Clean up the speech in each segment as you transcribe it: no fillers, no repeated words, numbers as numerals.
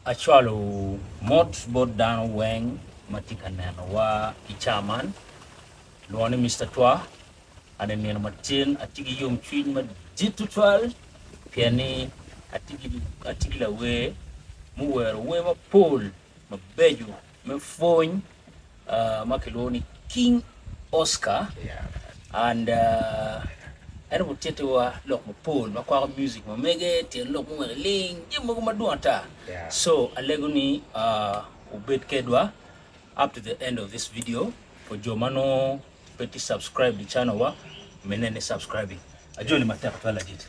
Actually, mot bot down weng matikanen wa ichaman luani Mr. Twa ane nien matin atigi yom chin ma jitu twal piani atigi la we mu wer we ma pol ma beju ma fony makiloni King Oscar and ana butete wa lok mo pol makwa music mo mege ti lok mo ling jimo ko maduanta so aleguni ubet kedwa up to the end of this video for jomano peti subscribe the channel wa menene subscribing ajoni mataka twala dit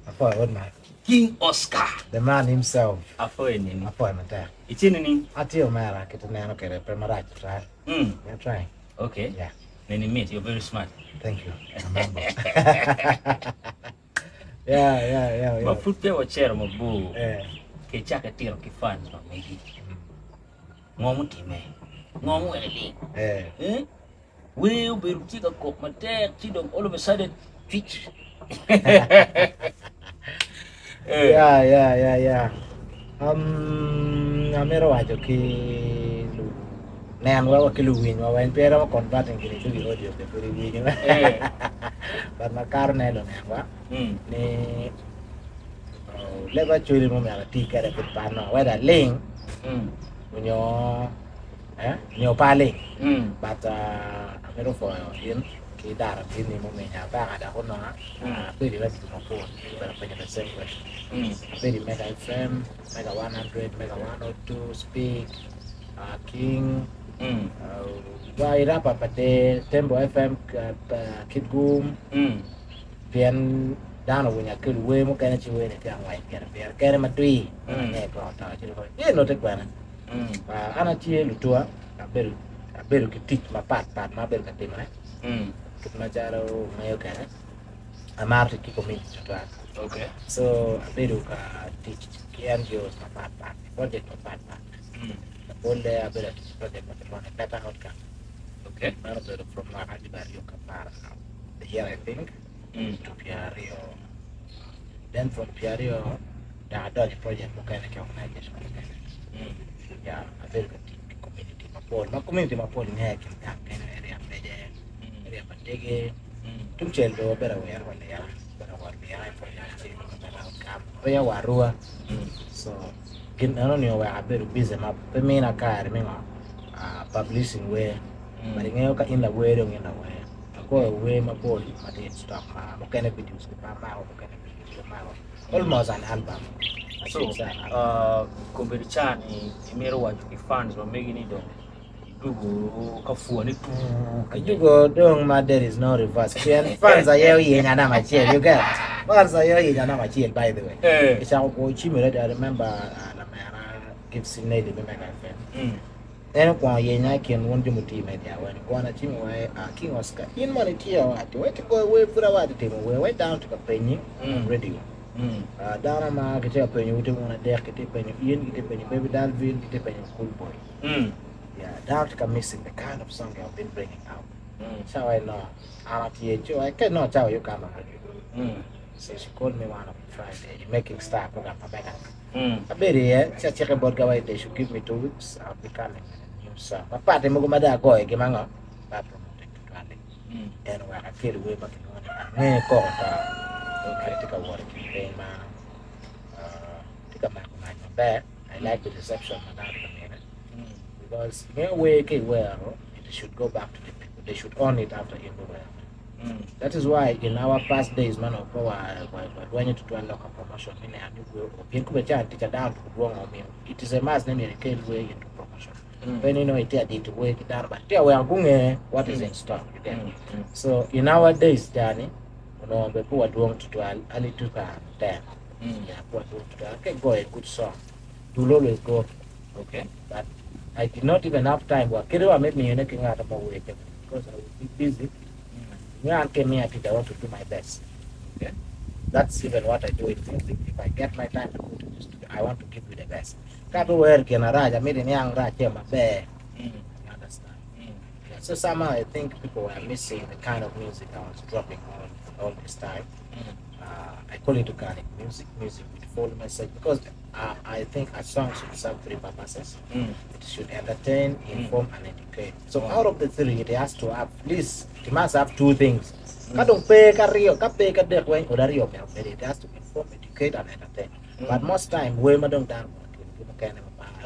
Apo what man? King Oscar, The man himself. Apo nini? Apo mata. Itini ni? Atio mara kituneno kere premarat try. You're trying. Okay. Yeah. Nini mate, you're very smart. Thank you. Remember. yeah. Mafute wa chero mabu. Eh. Ke chaka tiro kifans ma megi. Ngomu time. Ngomu eli. Eh? We uberu tika kok mate chidom all of a sudden twitch. Yeah. Amero wajo ki nan wa ki luwin wa wen pero converting ki to audio ke puri win. But na karne lo nan wa. Ni leba churi mo mera tika re pano wa da ling. Nyo pale. But amero for him ki dara kini mo menya ba ada kono pedi west no po para penye the same question pedi mega FM mega 100 mega 102 speak King wa irapa pate Tembo FM Kidgum pian dano wunya kelu we mo kana chi we ne tiang wai kere matui ne ko ta chi ko ye no te kwana ana chi lutua aberu ki teach ma pat ma beru ka timane Kimajaro Mayokane. I'm out to community to Okay. So I better teach NGOs my part, project my part. The whole day I better teach project on a better outcome. Okay. None of them from Mahadibario Kapara the year I think to Piario. Then from Piario, the Dodge project mechanic organization. Yeah, I better teach community my community my in heck in that area. Patege tumchelo bera wer wala ya bera war ya for ya chi bera kam ya warua so kin ano ni wa aberu busy ma pemina ka rminga publishing we bari ngeo ka in la we ro ngena we ko we ma pol ma de stock ma mo kana videos ko pa ma ko kana videos ma almost an album so kumbiri chani imero wa fans wa megi ni do Dugo kafuani tu Kajugo dong ma there is no reverse. Fans are here na machiel you get. Fans are here na machiel by the way. It's our coach I remember na mara give signal me mega fan. Then kwa yenya ken wondi muti media when kwa na team wa King Oscar. In money tia what? Wait to go away for a team we went down to the penny radio. Down ma kete penny we want there kete penny in kete penny baby Dalvin kete penny cool boy. Yeah, that's missing the kind of song I've been bringing out. So I know, I cannot tell you come on. So she called me one of Friday, making star program for Becca. I bet here, check about Gawai, they should give me 2 weeks. I'll be coming new song. My party Mugumada go, give me up, but promoting to Gandhi. And when I feel way back in the morning, I take a water campaign, man. Take a back my bed. I like the reception of that. Because well, it should go back to the people. They should own it after everywhere. That is why in our past days, man of power, when you to unlock a promotion, it is a mass name way into promotion. When you know it did work down, but we are going what is in stock. So in our days, Danny, the poor don't to a little there. Go a good song. You'll always go. Okay. But I did not even have time. Kiriwa made me anything out of my way because I was busy. I came here, I want to do my best. Okay. That's even what I do in music. If I get my time to go to the studio, I want to give you the best. Can't work in a raj. I made a young raj here, my bear. You understand? Yeah. So somehow I think people were missing the kind of music I was dropping all this time. I call it organic music with full message because I think a song should serve three purposes. It should entertain, inform, and educate. So out of the three, it has to have at least, it must have two things. It has to inform, educate, and entertain. But most time, I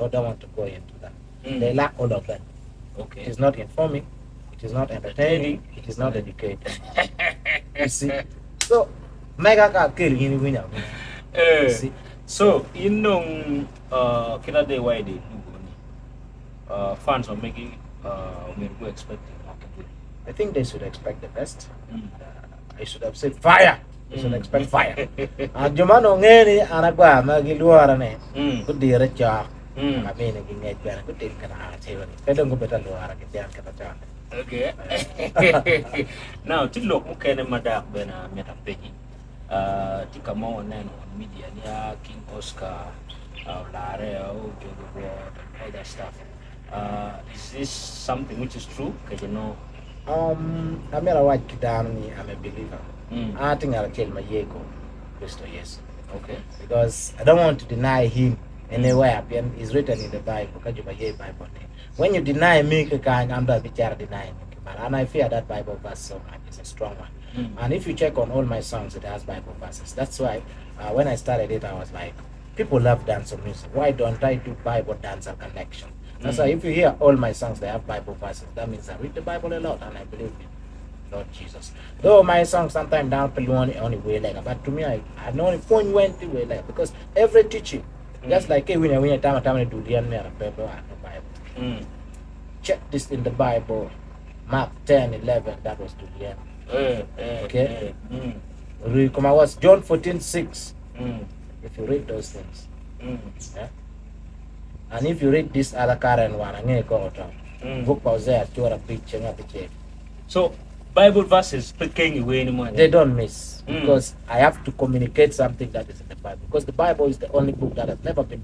don't want to go into that. They lack all of that. Okay. It is not informing, it is not entertaining, it is not educating. You see? So, mega car kill you know. See? So, you know, kila day why they do fans are making we're expecting. I think they should expect the best. I should have said fire. They should expect fire. Jumano ngeni anagwa magiluara ne. Could be a jar. I mean, I could take an art. I don't go better luara get okay. Now, to look Okane Madak when I met a Peggy. Tikamo and then on media near King Oscar, Lare, Jogo World, and all that stuff. Is this something which is true? Because you know. I made a white down. I'm a believer. I think I'll kill my Oweko. Yes. Okay. Because I don't want to deny him anywhere. It's written in the Bible. Bible. When you deny me, I'm not denying me. And I fear that Bible verse so much. It's a strong one. And if you check on all my songs, it has Bible verses. That's why when I started it, I was like, people love dance music. Why don't I do Bible dance and connection? That's why if you hear all my songs, they have Bible verses. That means I read the Bible a lot and I believe in Lord Jesus. Though my songs sometimes down only way like, but to me I know the phone went the way like because every teaching, just like when you time to do the Bible. Check this in the Bible, Mark 10:11. That was to the end. Okay. Come on, was John 14:6. If you read those things, yeah. And if you read this other current one, I'm going to go to book there to a picture. So, Bible verses picking away anymore. They don't miss because I have to communicate something that is in the Bible. Because the Bible is the only book that has never been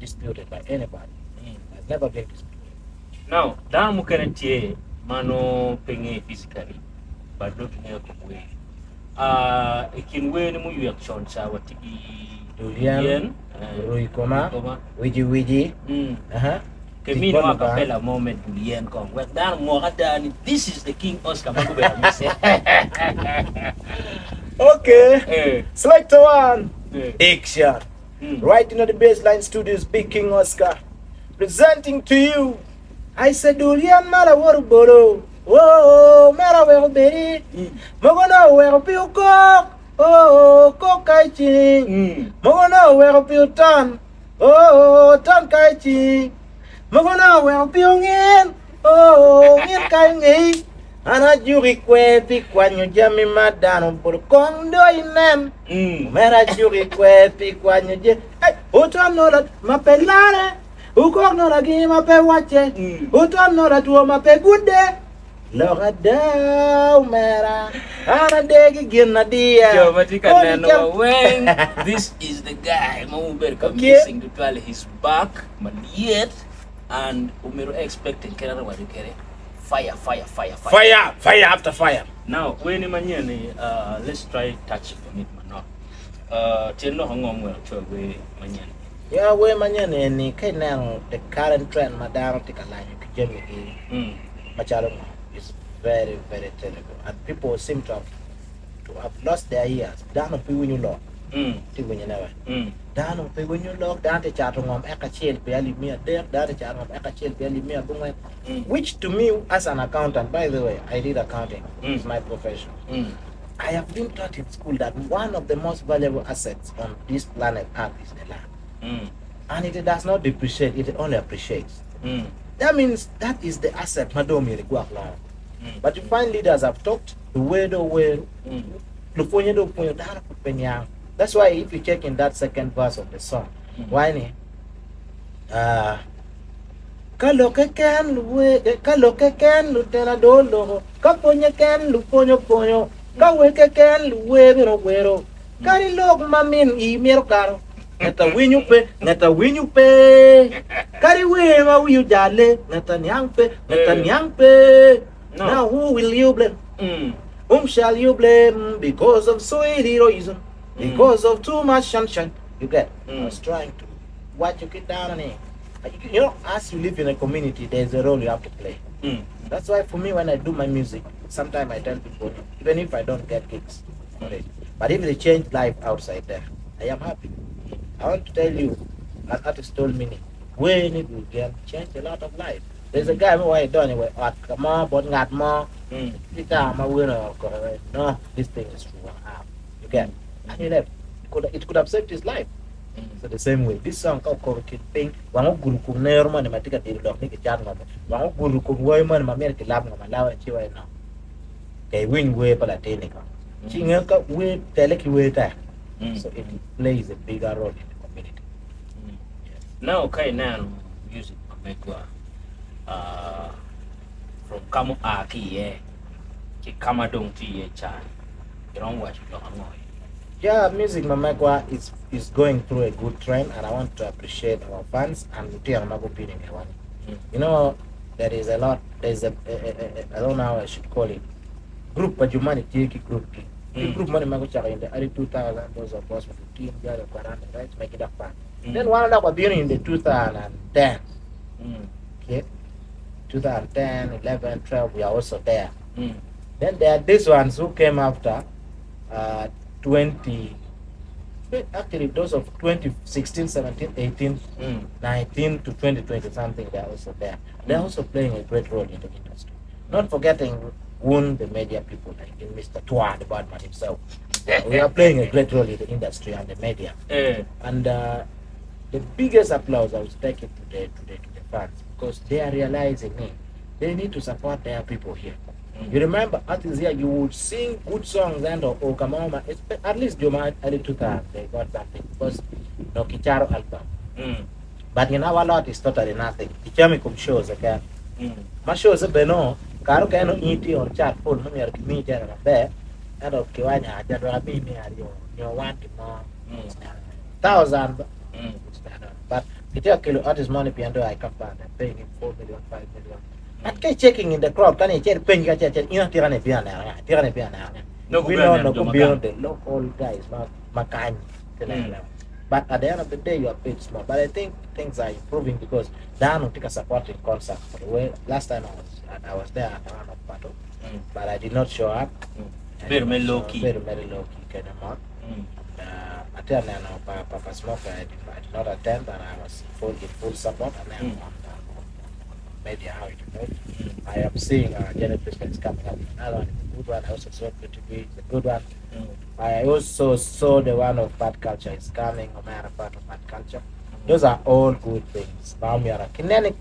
disputed by anybody. Has never been disputed. Now, down Tyen, mano pengi physically, but looking at the way. It can weigh any more action, so what Tyen, Ruikoma, Wiji. Kemino acapella moment Tyen come. Well, down more than this is the King Oscar. Okay. Selector one. Action. Right into the baseline studios, Big King Oscar. Presenting to you. I said, Durian Malaworo. Oh, Mara Berry. Mogona, where you cook. Oh, cook kaichi. Mogona, where you turn. Oh, turn kaichi. Mogona, where you in. Oh, in kai. And I do request pick when you jammy madam for condo in them. Mera you request pick when you jam. Hey, who don't know that my pelare? Who can't know that game up a watch it? Who don't know that you are a good day? Look at that, Mera. And a day again, Nadia. This is the guy who better missing to tell his back, but yet, and Umiro expecting Canada what you carry. Fire after fire. Now, when you let's try touch on it, man. Tell no hang well to away, man. Yeah, way man, any kind now the current trend, madam, take a line you can me. Machado is very, very terrible, and people seem to have lost their ears. Down on people when you lock. When you never. Down on people when you lock, down the chat on Eka chill, barely me a there, down the chat on Eka chill, barely me a boom. Which to me, as an accountant, by the way, I did accounting, it's my profession. I have been taught in school that one of the most valuable assets on this planet Earth is the land. And it does not depreciate, it only appreciates. That means that is the asset, Madam. But you find leaders have talked the way, that's why if you check in that second verse of the song, why Kaloke can Lutena Dolo, Kaponya can Luponyo Ponyo, Kaweke can Luero, Kari log mamin email caro. Neta win you pay. Carry away my will jale, Netanyang pay. Now who will you blame? Whom shall you blame? Because of sweet heroism, because of too much sunshine, You get? I was trying to watch you get down on it. You know, as you live in a community, there's a role you have to play. That's why for me, when I do my music, sometimes I tell people, even if I don't get gigs for it, but if they change life outside there, I am happy. I want to tell you, an artist told me, when it will get change a lot of life. There's a guy who I done it at more, but not more. No, this thing is true. You get? And he left. It could have saved his life. So the same way, this song called Korokit Pink, Wango Guru Nerman and Matika de Dog Nick Jan, Wango Guru Woyman, Mamerica Lab, Malawa, Chiwa now. They win way Palatinica. Chinga way Teleki way there. So it plays a bigger role in the community. Now, okay, now music from Kamu Aki, Kamadong Tea Chan. You don't watch it long. Yeah, music Mamagua is going through a good trend, and I want to appreciate our fans and opinion. You know, there is a lot. There's a I don't know how I should call it. Group of humanity group. Group money Magucha in the early 2000, those of us 15 years of right, make it up fun. Then one of them was in the 2010. Okay, 2010, 11, 12, we are also there. Then there are these ones who came after 20, actually those of 2016, 17, 18, 19 to 2020 something, they are also there. They're also playing a great role in the industry. Not forgetting the media people like Mr. Tyen, the bad man himself. We are playing a great role in the industry and the media. And the biggest applause I was taking today to the fans, because they are realizing they need to support their people here. You remember artists here, you would sing good songs and Okamama, at least Joma early 2000, they got something, because no Kicharo album. But in our lot is totally nothing. Ichamikum shows, okay? My shows a beno, Karo Kano Iti or chat full, no mere community and a bear, and of Kiwanya, Jadrabi, you want more 1,000. But it take artist money behind I come back and paying him 4 million, 5 million. At checking in the crowd, can you check pen? You know, Tirana Piana. No, we don't go beyond the local guys, Makani. But at the end of the day, you are paid small. But I think things are improving because Dan take a supporting concert. For the way last time I was there at one of battle, but I did not show up. Very low key. Very low key. Kind of I tell now, Papa Smoker, I did not attend, and I was in full support. And then media how it moves. I am seeing Janet Christmas coming up. Another one, a good one. I also saw it to be a good one. I also saw the one of bad culture is coming. Omara part of bad culture. Those are all good things.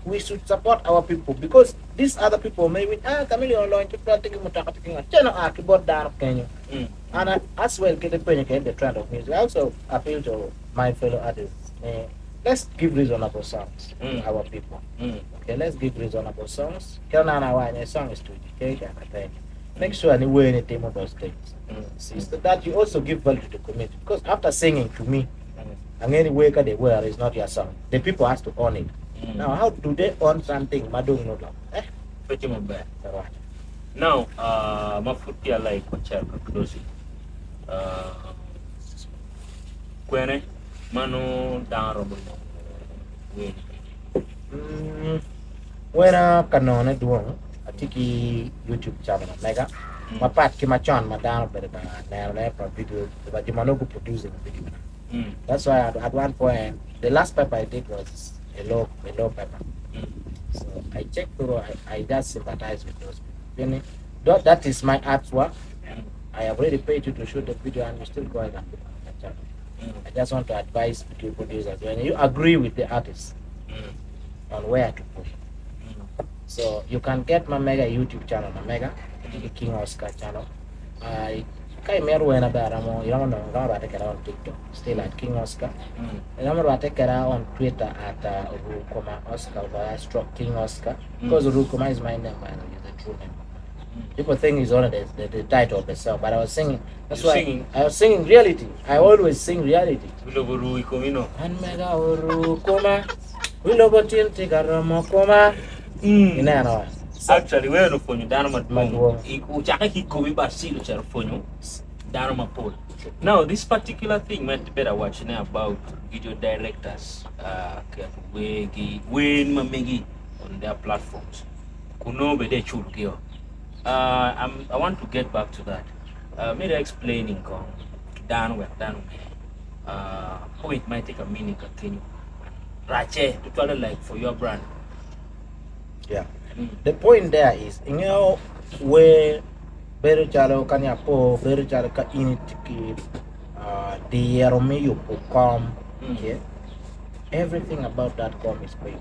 We should support our people because these other people maybe online to keyboard down Kenya. And as well get the trend of music. I also appeal to my fellow artists. Let's give reasonable songs to our people. Okay, let's give reasonable songs. A song is to education, I think. Make sure anyway anything of those things. So that you also give value to the community. Because after singing to me, and any way they wear is not your song. The people has to own it. Now, how do they own something? Madung no Pretty much. Now, my foot here like what you're closing. Kwene Manu down when I can't do a tiki YouTube channel, mega. My part came a chon, my down, but now video, but you manogo producing a video. That's why at one point, the last paper I did was a low paper. So I checked through, I just sympathize with those people. That is my artwork. I have already paid you to shoot the video and you're still going on the channel. I just want to advise video producers when you agree with the artist on where to put. So you can get my mega YouTube channel, my mega King Oscar channel. I came here when about you don't know about take it on TikTok, still at King Oscar. And I'm going to take it out on Twitter at Rukoma Oscar via stroke King Oscar because Rukoma is my name and it's the true name. People think it's only the title of the song, but I was singing. That's why singing. I was singing reality. I always sing reality. And mega Rukoma, we love a tin take a ramokoma. Actually, we're no phone. Dano Maduro. He could be Basil, phone. Dano Mapol. Now, this particular thing might better watching about video directors, when mamegi on their platforms. Kuno bede chulgio. I want to get back to that. Maybe explaining down. Point might take a minute continue. Rache, to tell like for your brand. Yeah. The point there is, you know, where very chalo kanya po, very chalo ka initiki, the yerome you come, okay. Everything about that com is paid.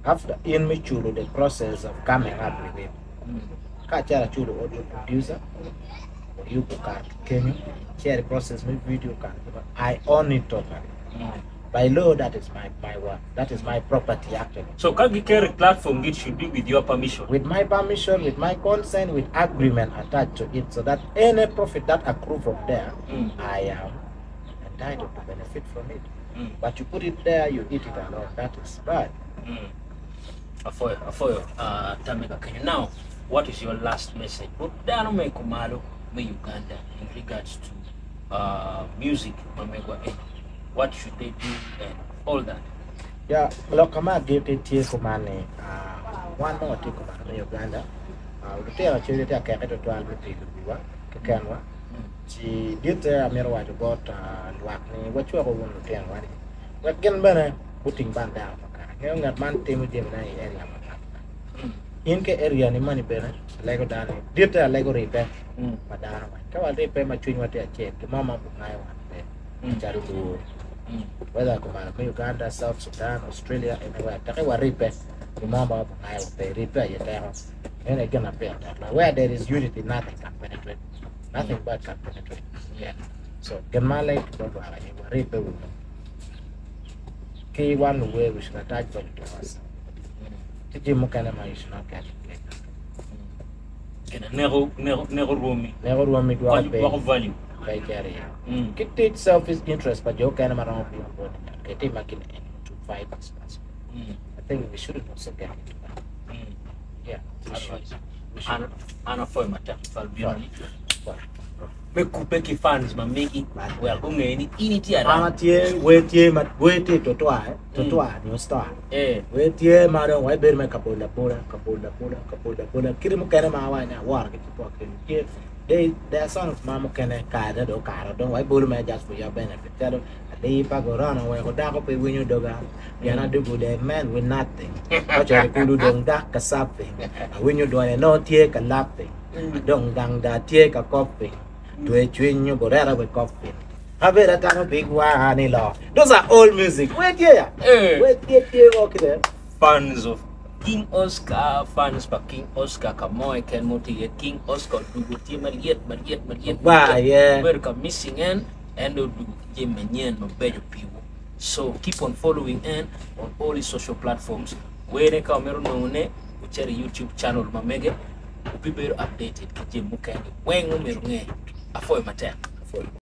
After in me chulo the process of coming up with it. Kachara chulo audio producer, or you can you share the process with video can. I own it totally. By law, that is my work. That is my property actually. So Kagikeri platform it should be with your permission. With my permission, with my consent, with agreement attached to it, so that any profit that accrue from there, I am entitled to benefit from it. But you put it there, you eat it alone. That is bad. Tamika Kenya. Now, what is your last message? Uganda in regards to music, what should they do and all that? Yeah, look, I'm going to give it money. One more thing about Uganda. We tell you that I can't do it. She did a mirror about what you are going to tell. But again, putting band down. You got man team with them area. In the area, the money better. Lego down. Did a Lego repair. Madame, come on, repair my twin what they check. The mama put my one. Whether come Uganda, South Sudan, Australia, anywhere. Take a repair. The mama I will pay repair your house. And again, I pay that. Where there is unity, nothing can penetrate. Nothing bad can penetrate. Yeah. So, get my leg to go to repair with them. Key one way we should attach value to us. Okane should not get it. Never room to our value. By carry. It takes selfish interest, but you can around people get him to fight this person. I think we shouldn't also get into that. Yeah. And a form of me kupeki fans ma meki we are going any initi ara wait to try new star wait ye maro why bear me kapola kirimu kana ma wana war ke po ke they songs mama kana kada do kara don't why bolu me just for your benefit tell they pa go run away go da ko pe winyu doga you not do good man with nothing but you could do da ka something when you do no tie ka laughing don't dang da tie ka copy to a twin you go there with coffee. Have it a big one, law. Those are old music. Wait here. Okay. Fans of King Oscar, fans for King Oscar, Kamoy can motivate King Oscar to go to Mariet. Yeah. Welcome missing and do Jim and no better people. So keep on following and on all the social platforms. Where they come on which are YouTube channel, Mamege, will be very updated. Jim Mukani, when Afoy Matek.